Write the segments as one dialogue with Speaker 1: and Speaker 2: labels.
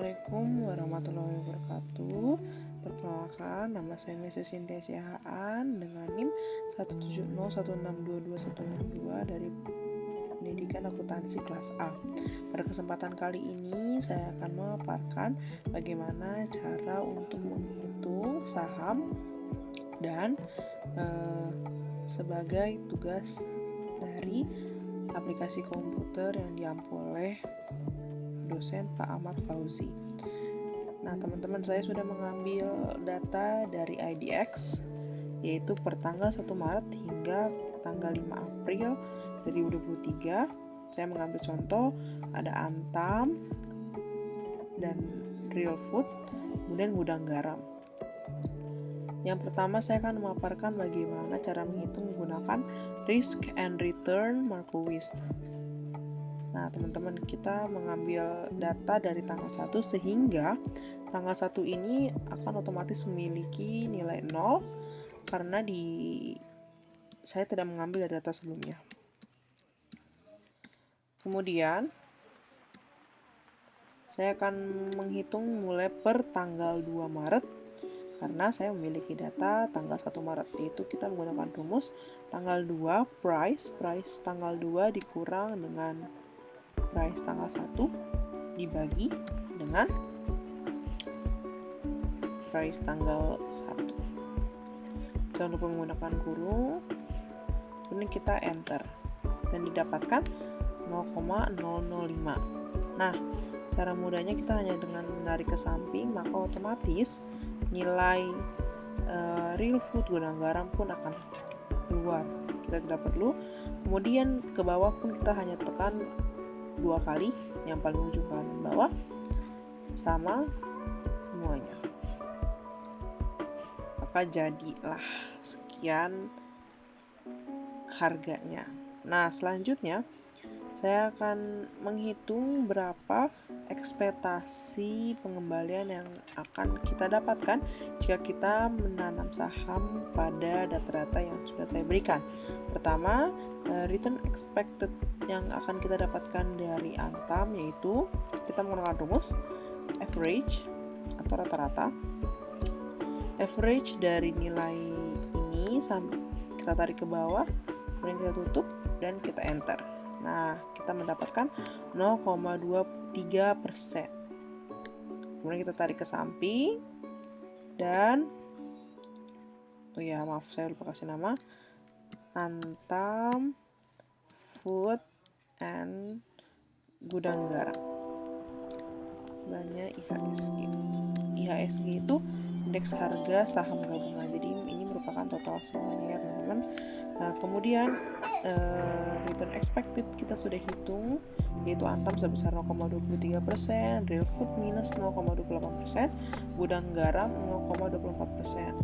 Speaker 1: Assalamualaikum warahmatullahi wabarakatuh. Perkenalkan, nama saya Mrs. Cynthia Siahaan dengan NIM 17016226162 dari Pendidikan Akuntansi kelas A. Pada kesempatan kali ini saya akan memaparkan bagaimana cara untuk menghitung saham dan sebagai tugas dari aplikasi komputer yang diampu oleh dosen Pak Ahmad Fauzi. Nah, teman-teman, saya sudah mengambil data dari IDX, yaitu per tanggal 1 Maret hingga tanggal 5 April 2023. Saya mengambil contoh, ada Antam dan Real Food, kemudian Gudang Garam. Yang pertama, saya akan memaparkan bagaimana cara menghitung menggunakan Risk and Return Markowitz. Nah, teman-teman, kita mengambil data dari tanggal 1 sehingga tanggal 1 ini akan otomatis memiliki nilai 0 karena saya tidak mengambil dari data sebelumnya. Kemudian saya akan menghitung mulai per tanggal 2 Maret karena saya memiliki data tanggal 1 Maret, yaitu kita menggunakan rumus tanggal 2 price tanggal 2 dikurang dengan price tanggal 1 dibagi dengan price tanggal 1. Jangan lupa menggunakan kurung, kemudian kita enter dan didapatkan 0,005. Nah, cara mudahnya kita hanya dengan menarik ke samping, maka otomatis nilai Real Food Gudang Garam pun akan keluar. Kita tidak perlu. Kemudian ke bawah pun kita hanya tekan 2 kali, yang paling ujung kanan bawah, sama semuanya. Maka jadilah sekian harganya. Nah, selanjutnya saya akan menghitung berapa ekspektasi pengembalian yang akan kita dapatkan jika kita menanam saham pada data-data yang sudah saya berikan. Pertama, return expected yang akan kita dapatkan dari Antam, yaitu kita menggunakan rumus average atau rata-rata. Average dari nilai ini kita tarik ke bawah, kemudian kita tutup dan kita enter. Nah, kita mendapatkan 0,23%. Kemudian kita tarik ke samping dan saya lupa kasih nama, Antam Food and Gudang Garam. Banyak IHSG. IHSG itu indeks harga saham gabungan. Jadi ini merupakan total semuanya ya, teman-teman. Nah, kemudian return expected kita sudah hitung, yaitu Antam sebesar 0,23%, Real Food minus 0,28%, Gudang Garam 0,24%.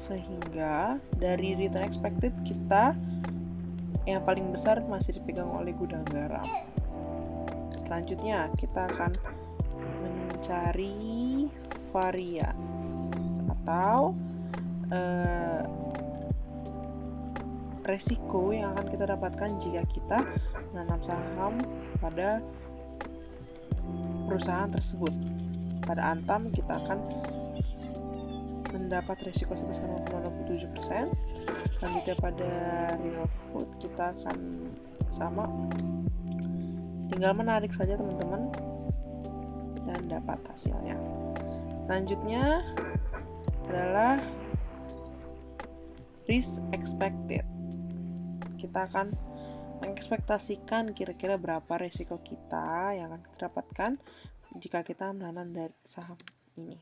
Speaker 1: Sehingga dari return expected kita yang paling besar masih dipegang oleh Gudang Garam. Selanjutnya kita akan mencari varians atau resiko yang akan kita dapatkan jika kita menanam saham pada perusahaan tersebut. Pada Antam kita akan mendapat resiko sebesar 0,27%. Selanjutnya pada Real Food kita akan sama, tinggal menarik saja teman-teman dan dapat hasilnya. Selanjutnya adalah risk expected. Kita akan mengekspektasikan kira-kira berapa resiko kita yang akan kita dapatkan jika kita menanam dari saham ini.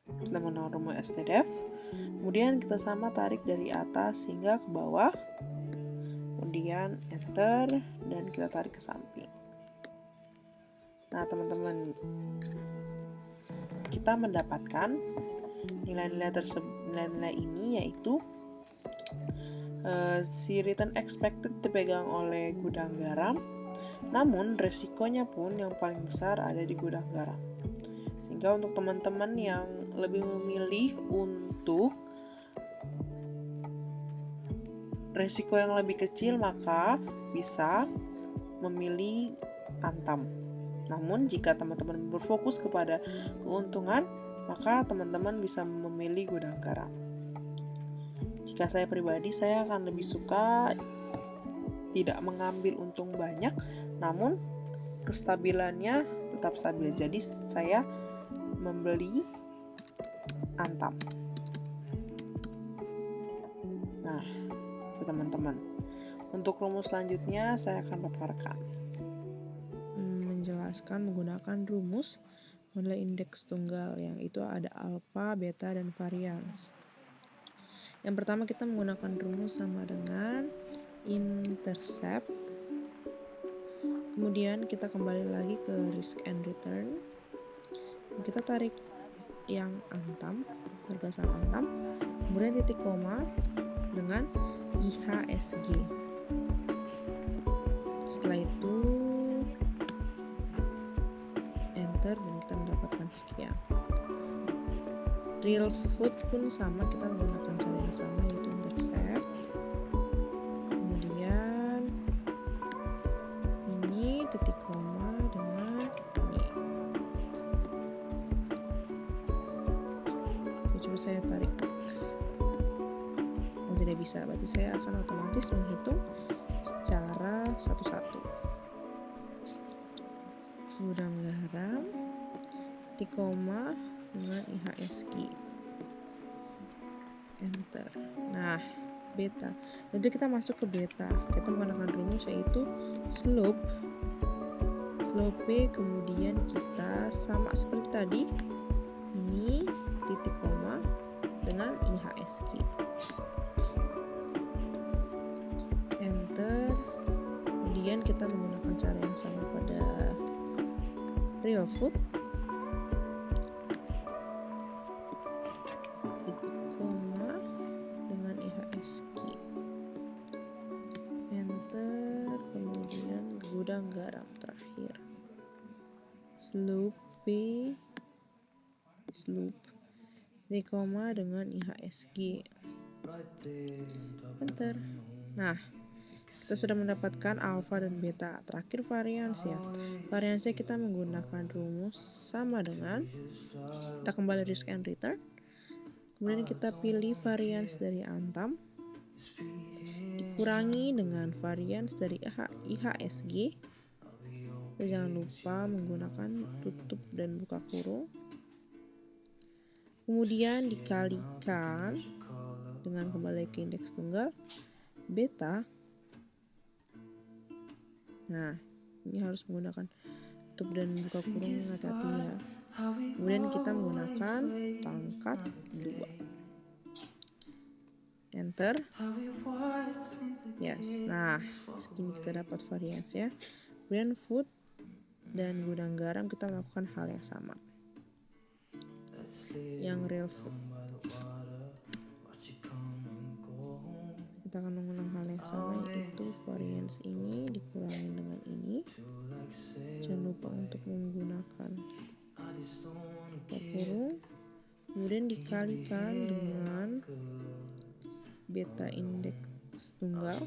Speaker 1: Kita menggunakan rumus STDF, kemudian kita sama tarik dari atas hingga ke bawah, kemudian enter dan kita tarik ke samping. Nah, teman-teman, kita mendapatkan nilai-nilai ini, yaitu si return expected dipegang oleh Gudang Garam, namun resikonya pun yang paling besar ada di Gudang Garam. Sehingga untuk teman-teman yang lebih memilih untuk resiko yang lebih kecil, maka bisa memilih Antam. Namun jika teman-teman berfokus kepada keuntungan, maka teman-teman bisa memilih gudang garam. Jika saya pribadi, saya akan lebih suka tidak mengambil untung banyak, namun kestabilannya tetap stabil. Jadi saya membeli Antam. Nah, itu teman-teman. Untuk rumus selanjutnya saya akan paparkan. Menjelaskan menggunakan rumus nilai indeks tunggal, yang itu ada alfa, beta, dan varians. Yang pertama kita menggunakan rumus sama dengan intercept. Kemudian kita kembali lagi ke risk and return. Kita tarik yang Antam, harga saham Antam, kemudian titik koma dengan IHSG. Setelah itu enter dan kita mendapatkan sekian. Real food pun sama, kita menggunakan cara yang sama, yaitu intercept. Kemudian ini titik koma dengan ini. Coba saya tarik. Tidak bisa, berarti saya akan otomatis menghitung secara satu-satu. Gudang garam, titik koma dengan IHSG, enter. Nah, beta. Lalu kita masuk ke beta. Kita menggunakan rumus yaitu slope, kemudian kita sama seperti tadi. Ini titik koma dengan IHSG. Enter. Kemudian kita menggunakan cara yang sama pada real food. Titik koma dengan IHSG. Enter. Kemudian gudang garam terakhir. Slope. Titik koma dengan IHSG. Enter. Nah, kita sudah mendapatkan alfa dan beta. Terakhir varians ya. Variansnya kita menggunakan rumus sama dengan, kita kembali risk and return. Kemudian kita pilih varians dari Antam dikurangi dengan varians dari IHSG. Kita jangan lupa menggunakan tutup dan buka kurung. Kemudian dikalikan dengan kembali ke indeks tunggal beta. Nah, ini harus menggunakan tutup dan buka kurung, hati-hati ya. Kemudian kita menggunakan pangkat 2. Enter. Yes. Nah, segini kita dapat varians ya. Kemudian food dan gudang garam kita melakukan hal yang sama. Yang real food, kita akan mengulang hal yang sama, yaitu varians ini dikurangi dengan ini. Jangan lupa untuk menggunakan kurung, kemudian dikalikan dengan beta indeks tunggal.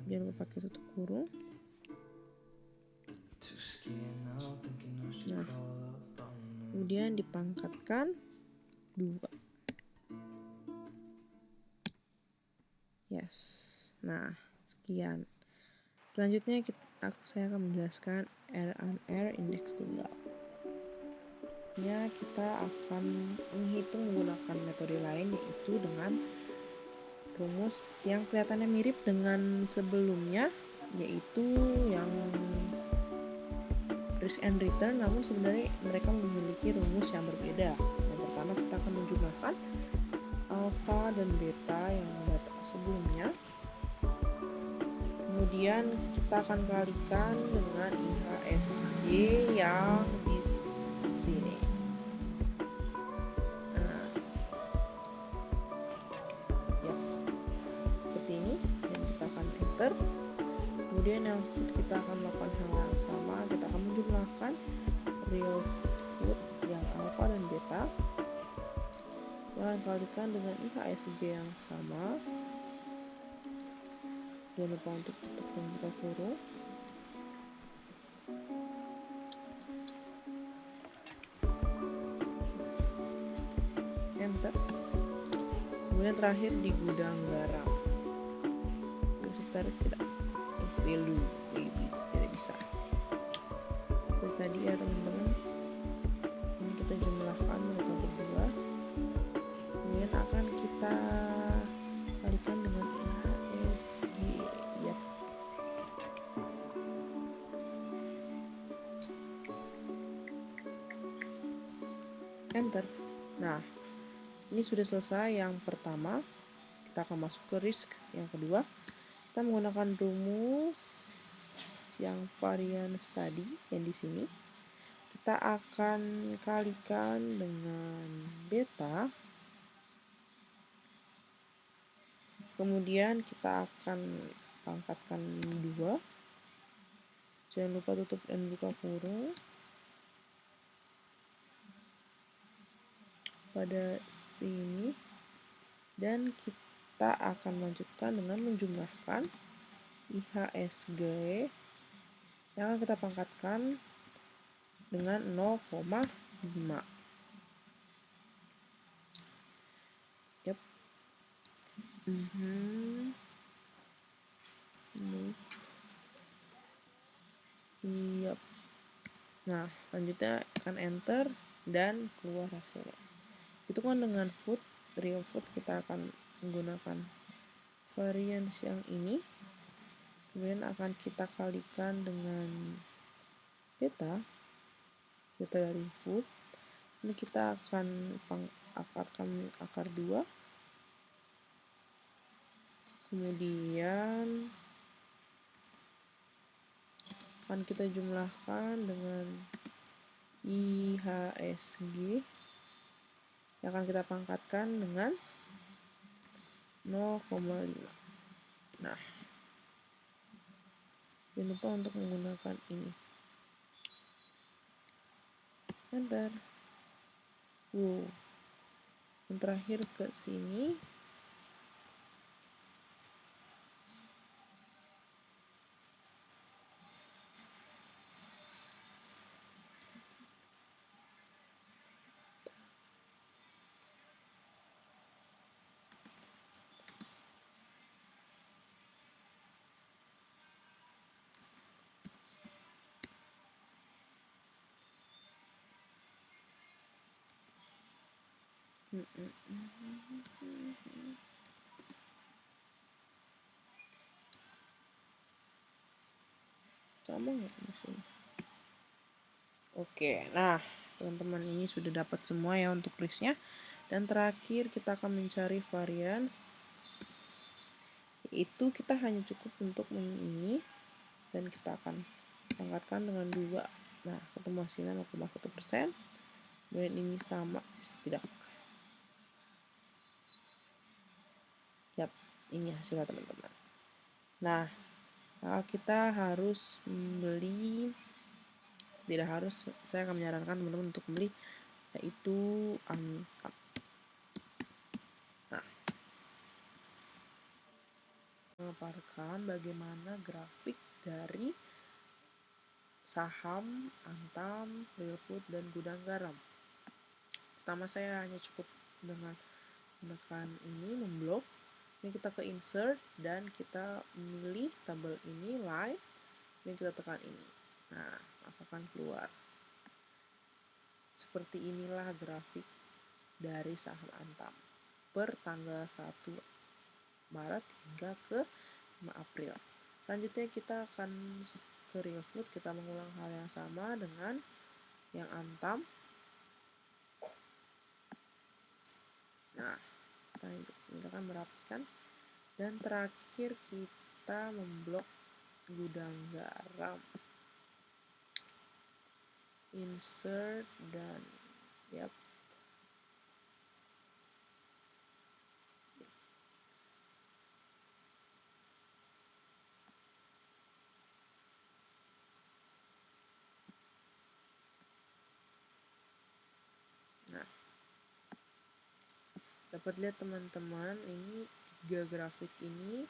Speaker 1: Jangan lupa pakai tutup kurung. Nah, kemudian dipangkatkan 2. Yes. Nah, sekian. Selanjutnya saya akan menjelaskan R&R indeks tunggal. Ya, kita akan menghitung menggunakan metode lain, yaitu dengan rumus yang kelihatannya mirip dengan sebelumnya, yaitu yang risk and return, namun sebenarnya mereka memiliki rumus yang berbeda. Yang pertama, kita akan menjumlahkan alfa dan beta yang data sebelumnya. Kemudian kita akan kalikan dengan IHSG yang di sini. Nah, ya, seperti ini, dan kita akan enter. Kemudian yang food kita akan melakukan hal yang sama, kita akan menjumlahkan real food yang alfa dan beta. Jangan kalikan dengan IHSG yang sama. Jangan lupa untuk tutup dan buka kurung. Kemudian terakhir di gudang garam. Bisa tarik tidak? Value maybe tidak bisa. Seperti tadi ya teman-teman. Ini kita jumlahkan mereka berdua. Kemudian akan kita kalikan dengan IHSG. Yap. Enter. Nah, ini sudah selesai yang pertama. Kita akan masuk ke risk yang kedua. Kita menggunakan rumus yang varian tadi yang di sini. Kita akan kalikan dengan beta. Kemudian kita akan pangkatkan 2. Jangan lupa tutup dan buka kurung. Pada sini, dan kita akan lanjutkan dengan menjumlahkan IHSG yang akan kita pangkatkan dengan 0,5. Yap. Yap. Nah, selanjutnya akan enter dan keluar hasilnya. Itu kan dengan food, real food kita akan menggunakan variance yang ini. Kemudian akan kita kalikan dengan beta dari food. Ini kita akan akarkan akar 2. Kemudian akan kita jumlahkan dengan IHSG yang akan kita pangkatkan dengan 0,5. Nah, jangan lupa untuk menggunakan ini. Enter. Wow. Yang terakhir ke sini. Sama nggak maksudnya? Oke, nah teman-teman ini sudah dapat semua ya untuk listnya. Dan terakhir kita akan mencari variance, yaitu kita hanya cukup untuk ini, dan kita akan pangkatkan dengan 2. Nah, ketemu hasilnya 0,1%. Kemudian ini sama, bisa tidak? Yap, ini hasilnya teman-teman. Nah, kita harus membeli, tidak harus, saya akan menyarankan teman-teman untuk membeli, yaitu Antam. Nah, memaparkan bagaimana grafik dari saham Antam, Real Food, dan Gudang Garam. Pertama saya hanya cukup dengan menekan ini, memblok. Ini kita ke insert dan kita memilih tabel ini line. Ini kita tekan ini. Nah, akan keluar. Seperti inilah grafik dari saham Antam per tanggal 1 Maret hingga ke 5 April. Selanjutnya kita akan ke Real Food, kita mengulang hal yang sama dengan yang Antam. Nah, kita akan merapikan. Dan terakhir kita memblok Gudang Garam. Insert dan yap. Nah, dapat lihat teman-teman, ini 3 grafik ini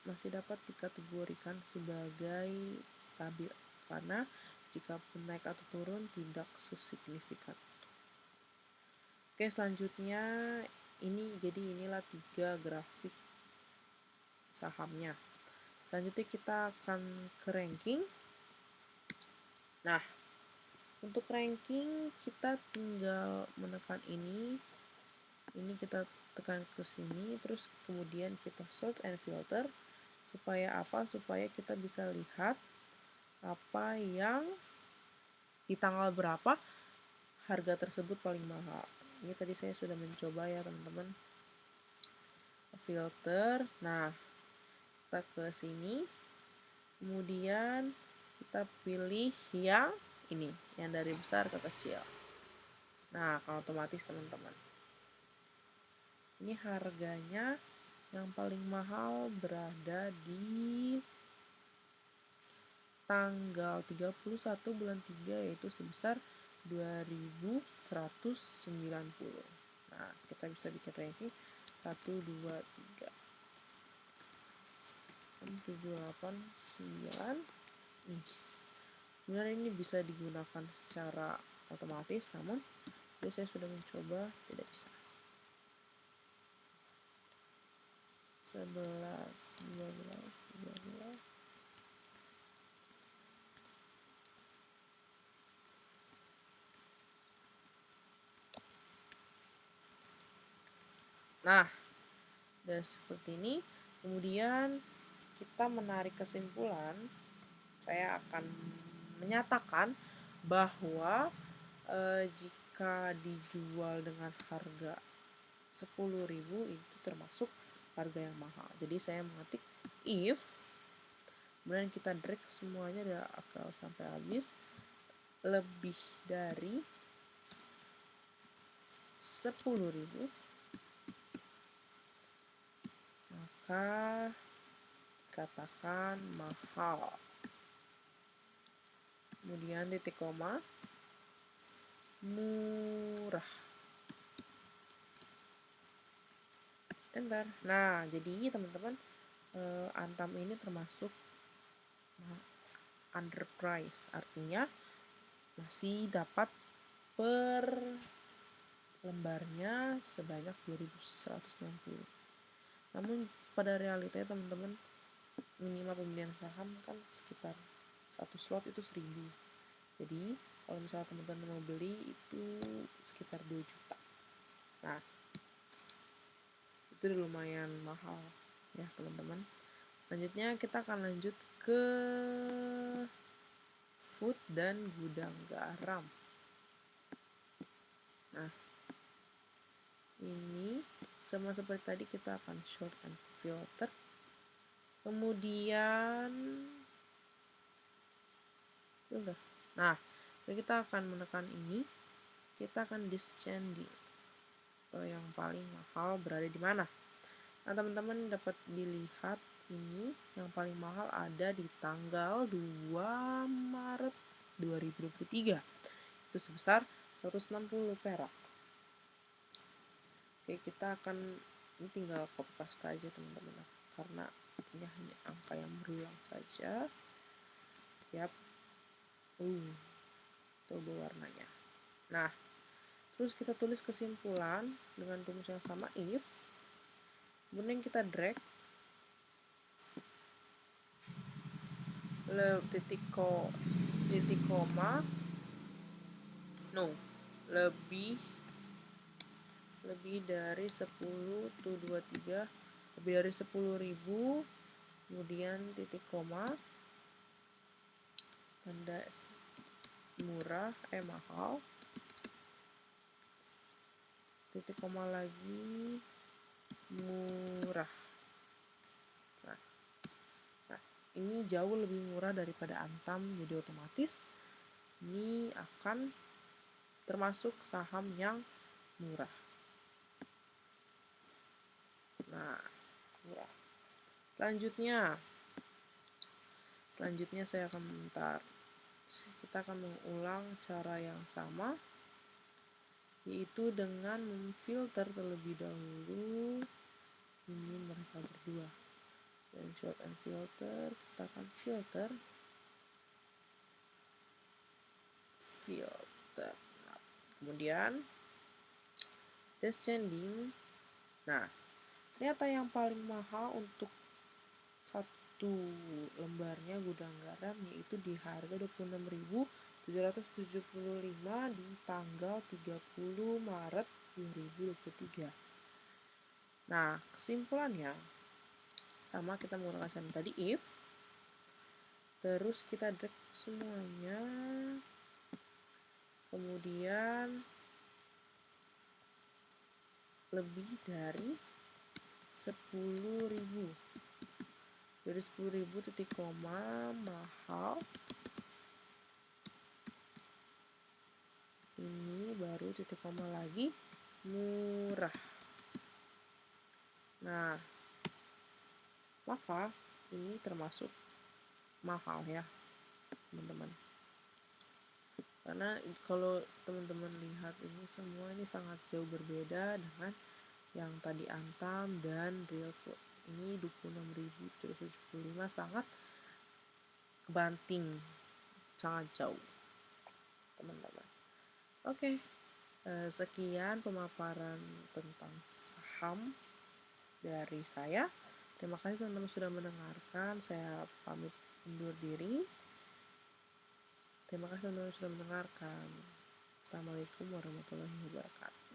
Speaker 1: masih dapat dikategorikan sebagai stabil karena jika pun naik atau turun tidak sesignifikan. Oke, selanjutnya jadi inilah 3 grafik sahamnya. Selanjutnya kita akan ke ranking. Nah, untuk ranking kita tinggal menekan ini kita tekan ke sini, terus kemudian kita sort and filter. Supaya apa? Supaya kita bisa lihat apa yang di tanggal berapa harga tersebut paling mahal. Ini tadi saya sudah mencoba ya teman-teman. Filter. Nah, kita ke sini. Kemudian kita pilih yang ini, yang dari besar ke kecil. Nah, akan otomatis teman-teman. Ini harganya yang paling mahal berada di tanggal 31 bulan 3, yaitu sebesar 2190. Nah, kita bisa bikin ranking 1, 2, 3, 6, 7, 8, 9. Sebenarnya ini bisa digunakan secara otomatis, namun saya sudah mencoba tidak bisa. 11, 12, 13. Nah, dan seperti ini. Kemudian kita menarik kesimpulan. Saya akan menyatakan bahwa jika dijual dengan harga 10.000 itu termasuk harga yang mahal. Jadi saya mengetik if, kemudian kita drag semuanya dari akal sampai habis, lebih dari 10.000, maka katakan mahal. Kemudian titik koma, murah. Enter. Nah, jadi teman-teman, Antam ini termasuk underprice, artinya masih dapat per lembarnya sebanyak 2.190. Namun pada realitanya teman-teman, minimal pembelian saham kan sekitar 1 slot itu 1.000. Jadi kalau misalnya teman-teman mau beli itu sekitar 2 juta. Nah, itu lumayan mahal ya teman-teman. Selanjutnya kita akan lanjut ke food dan gudang garam. Nah, ini sama seperti tadi, kita akan sort and filter. Kemudian nah, kita akan menekan ini, kita akan descending ke yang paling mahal berada di mana. Nah, teman-teman dapat dilihat ini yang paling mahal ada di tanggal 2 Maret 2023. Itu sebesar 160 perak. Oke, kita akan ini tinggal copy paste aja teman-teman, karena ini hanya angka yang berulang saja. Yap. Coba warnanya. Nah, terus kita tulis kesimpulan dengan rumus yang sama if. Kemudian kita drag titik koma lebih dari 10 tuh 23, lebih dari 10.000, kemudian titik koma, tanda murah mahal, titik koma lagi, murah. Nah, ini jauh lebih murah daripada Antam, jadi otomatis ini akan termasuk saham yang murah. Nah, murah. Selanjutnya saya akan kita akan mengulang cara yang sama, yaitu dengan memfilter terlebih dahulu ini mereka berdua. Dan sort and filter, kita akan filter. Nah, kemudian descending, Nah, ternyata yang paling mahal untuk satu lembarnya gudang garam yaitu di harga 26.775 di tanggal 30 Maret 2023. Nah, kesimpulannya sama kita menggunakan cara tadi if, terus kita drag semuanya, kemudian lebih dari 10.000. Dari 10.000 titik koma mahal, ini baru titik koma lagi murah. Nah, maka ini termasuk mahal ya teman-teman, karena kalau teman-teman lihat ini semua ini sangat jauh berbeda dengan yang tadi Antam dan Real Food. Ini 26.775 sangat kebanting, sangat jauh teman-teman. Oke, sekian pemaparan tentang saham dari saya. Terima kasih teman-teman sudah mendengarkan. Saya pamit undur diri. Terima kasih teman-teman sudah mendengarkan. Assalamualaikum warahmatullahi wabarakatuh.